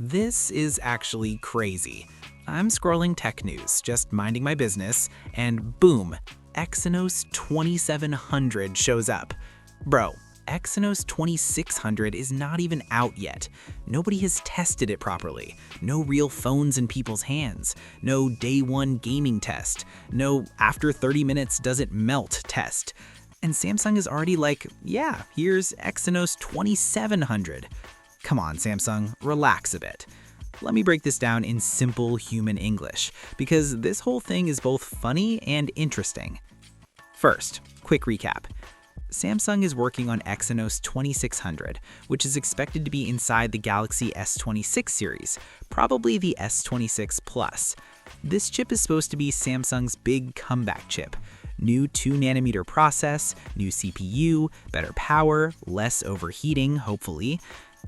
This is actually crazy. I'm scrolling tech news, just minding my business, and boom, Exynos 2700 shows up. Bro, Exynos 2600 is not even out yet. Nobody has tested it properly. No real phones in people's hands. No day one gaming test. No after 30 minutes does it melt test. And Samsung is already like, yeah, here's Exynos 2700. Come on, Samsung, relax a bit. Let me break this down in simple human English, because this whole thing is both funny and interesting. First, quick recap. Samsung is working on Exynos 2600, which is expected to be inside the Galaxy S26 series, probably the S26 Plus. This chip is supposed to be Samsung's big comeback chip. New 2nm process, new CPU, better power, less overheating, hopefully.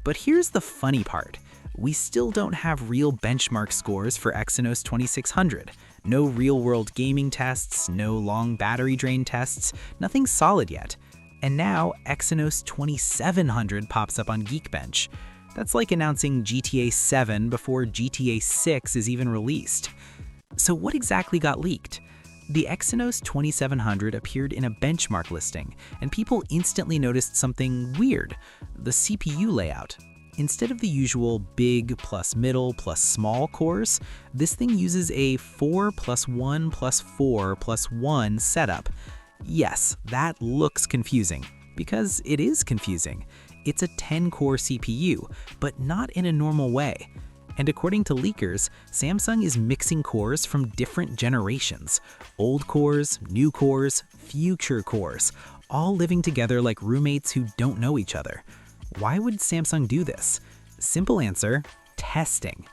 But here's the funny part. We still don't have real benchmark scores for Exynos 2600. No real-world gaming tests, no long battery drain tests, nothing solid yet. And now Exynos 2700 pops up on Geekbench. That's like announcing GTA 7 before GTA 6 is even released. So what exactly got leaked? The Exynos 2700 appeared in a benchmark listing, and people instantly noticed something weird: the CPU layout. Instead of the usual big plus middle plus small cores, this thing uses a 4 plus 1 plus 4 plus 1 setup. Yes, that looks confusing, because it is confusing. It's a 10-core CPU, but not in a normal way. And according to leakers, Samsung is mixing cores from different generations. Old cores, new cores, future cores, all living together like roommates who don't know each other. Why would Samsung do this? Simple answer: testing.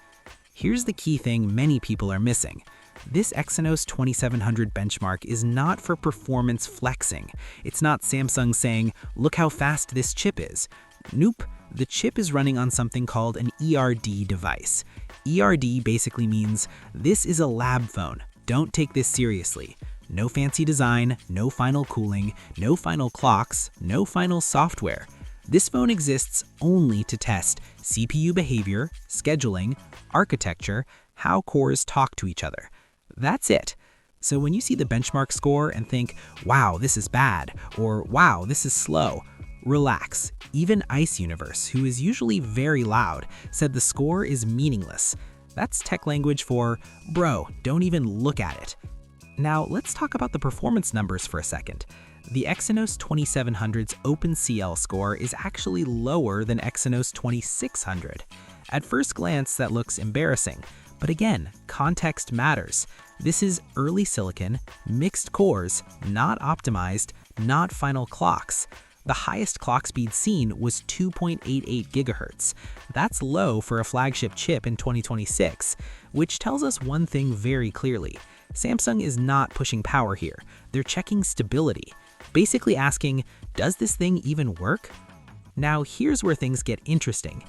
Here's the key thing many people are missing. This Exynos 2700 benchmark is not for performance flexing. It's not Samsung saying, look how fast this chip is. Nope. The chip is running on something called an ERD device. ERD basically means, this is a lab phone. Don't take this seriously. No fancy design, no final cooling, no final clocks, no final software. This phone exists only to test CPU behavior, scheduling, architecture, how cores talk to each other. That's it. So when you see the benchmark score and think, wow, this is bad, or wow, this is slow, relax. Even Ice Universe, who is usually very loud, said the score is meaningless. That's tech language for, bro, don't even look at it. Now let's talk about the performance numbers for a second. The Exynos 2700's OpenCL score is actually lower than Exynos 2600. At first glance, that looks embarrassing. But again, context matters. This is early silicon, mixed cores, not optimized, not final clocks. The highest clock speed seen was 2.88 GHz. That's low for a flagship chip in 2026, which tells us one thing very clearly. Samsung is not pushing power here. They're checking stability, basically asking, does this thing even work? Now here's where things get interesting.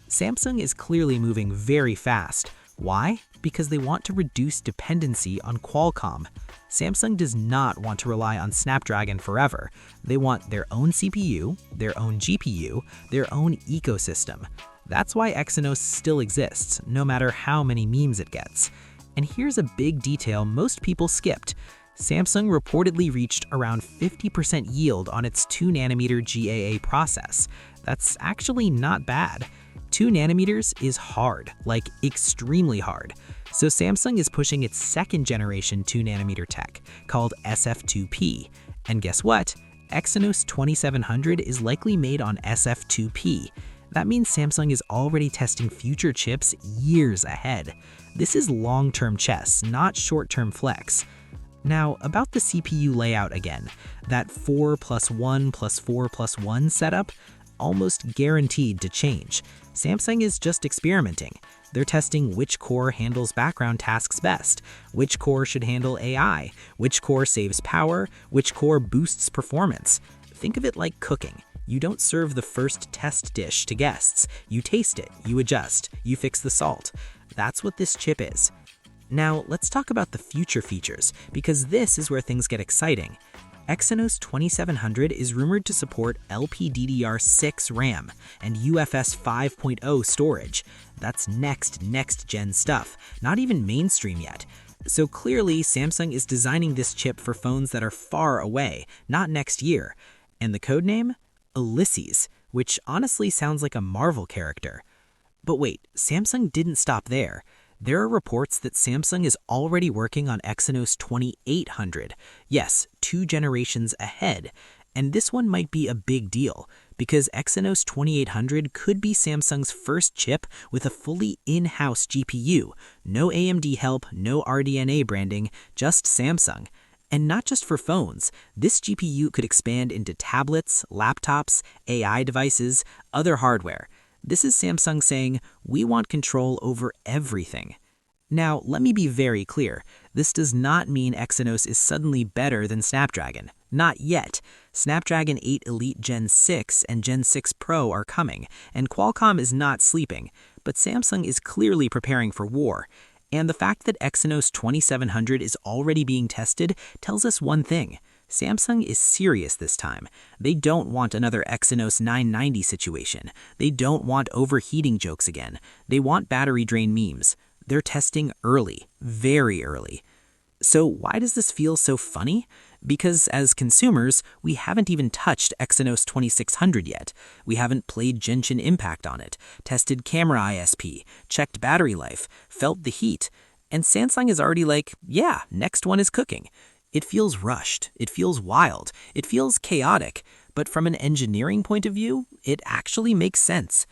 Samsung is clearly moving very fast. Why? Because they want to reduce dependency on Qualcomm. Samsung does not want to rely on Snapdragon forever. They want their own CPU, their own GPU, their own ecosystem. That's why Exynos still exists, no matter how many memes it gets. And here's a big detail most people skipped. Samsung reportedly reached around 50% yield on its 2nm GAA process. That's actually not bad. 2 nanometers is hard, like extremely hard. So Samsung is pushing its second generation 2nm tech, called SF2P. And guess what? Exynos 2700 is likely made on SF2P. That means Samsung is already testing future chips years ahead. This is long-term chess, not short-term flex. Now, about the CPU layout again, that 4 plus 1 plus 4 plus 1 setup, almost guaranteed to change. Samsung is just experimenting. They're testing which core handles background tasks best, which core should handle AI, which core saves power, which core boosts performance. Think of it like cooking. You don't serve the first test dish to guests. You taste it, you adjust, you fix the salt. That's what this chip is. Now, let's talk about the future features, because this is where things get exciting. Exynos 2700 is rumored to support LPDDR6 RAM and UFS 5.0 storage. That's next-gen stuff, not even mainstream yet. So clearly, Samsung is designing this chip for phones that are far away, not next year. And the codename? Ulysses, which honestly sounds like a Marvel character. But wait, Samsung didn't stop there. There are reports that Samsung is already working on Exynos 2800. Yes, 2 generations ahead. And this one might be a big deal, because Exynos 2800 could be Samsung's first chip with a fully in-house GPU. No AMD help, no RDNA branding, just Samsung. And not just for phones, this GPU could expand into tablets, laptops, AI devices, other hardware. This is Samsung saying, we want control over everything. Now, let me be very clear. This does not mean Exynos is suddenly better than Snapdragon. Not yet. Snapdragon 8 Elite Gen 6 and Gen 6 Pro are coming, and Qualcomm is not sleeping. But Samsung is clearly preparing for war. And the fact that Exynos 2700 is already being tested tells us one thing. Samsung is serious this time. They don't want another Exynos 990 situation. They don't want overheating jokes again. They want battery drain memes. They're testing early, very early. So why does this feel so funny? Because as consumers, we haven't even touched Exynos 2600 yet. We haven't played Genshin Impact on it, tested camera ISP, checked battery life, felt the heat. And Samsung is already like, yeah, next one is cooking. It feels rushed, it feels wild, it feels chaotic, but from an engineering point of view, it actually makes sense.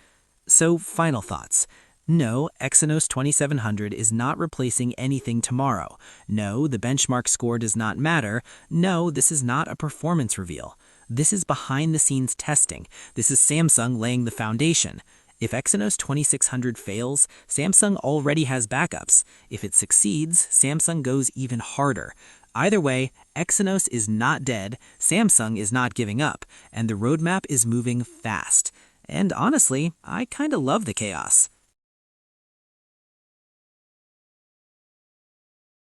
So, final thoughts. No, Exynos 2700 is not replacing anything tomorrow. No, the benchmark score does not matter. No, this is not a performance reveal. This is behind-the-scenes testing. This is Samsung laying the foundation. If Exynos 2600 fails, Samsung already has backups. If it succeeds, Samsung goes even harder. Either way, Exynos is not dead, Samsung is not giving up, and the roadmap is moving fast. And honestly, I kinda love the chaos.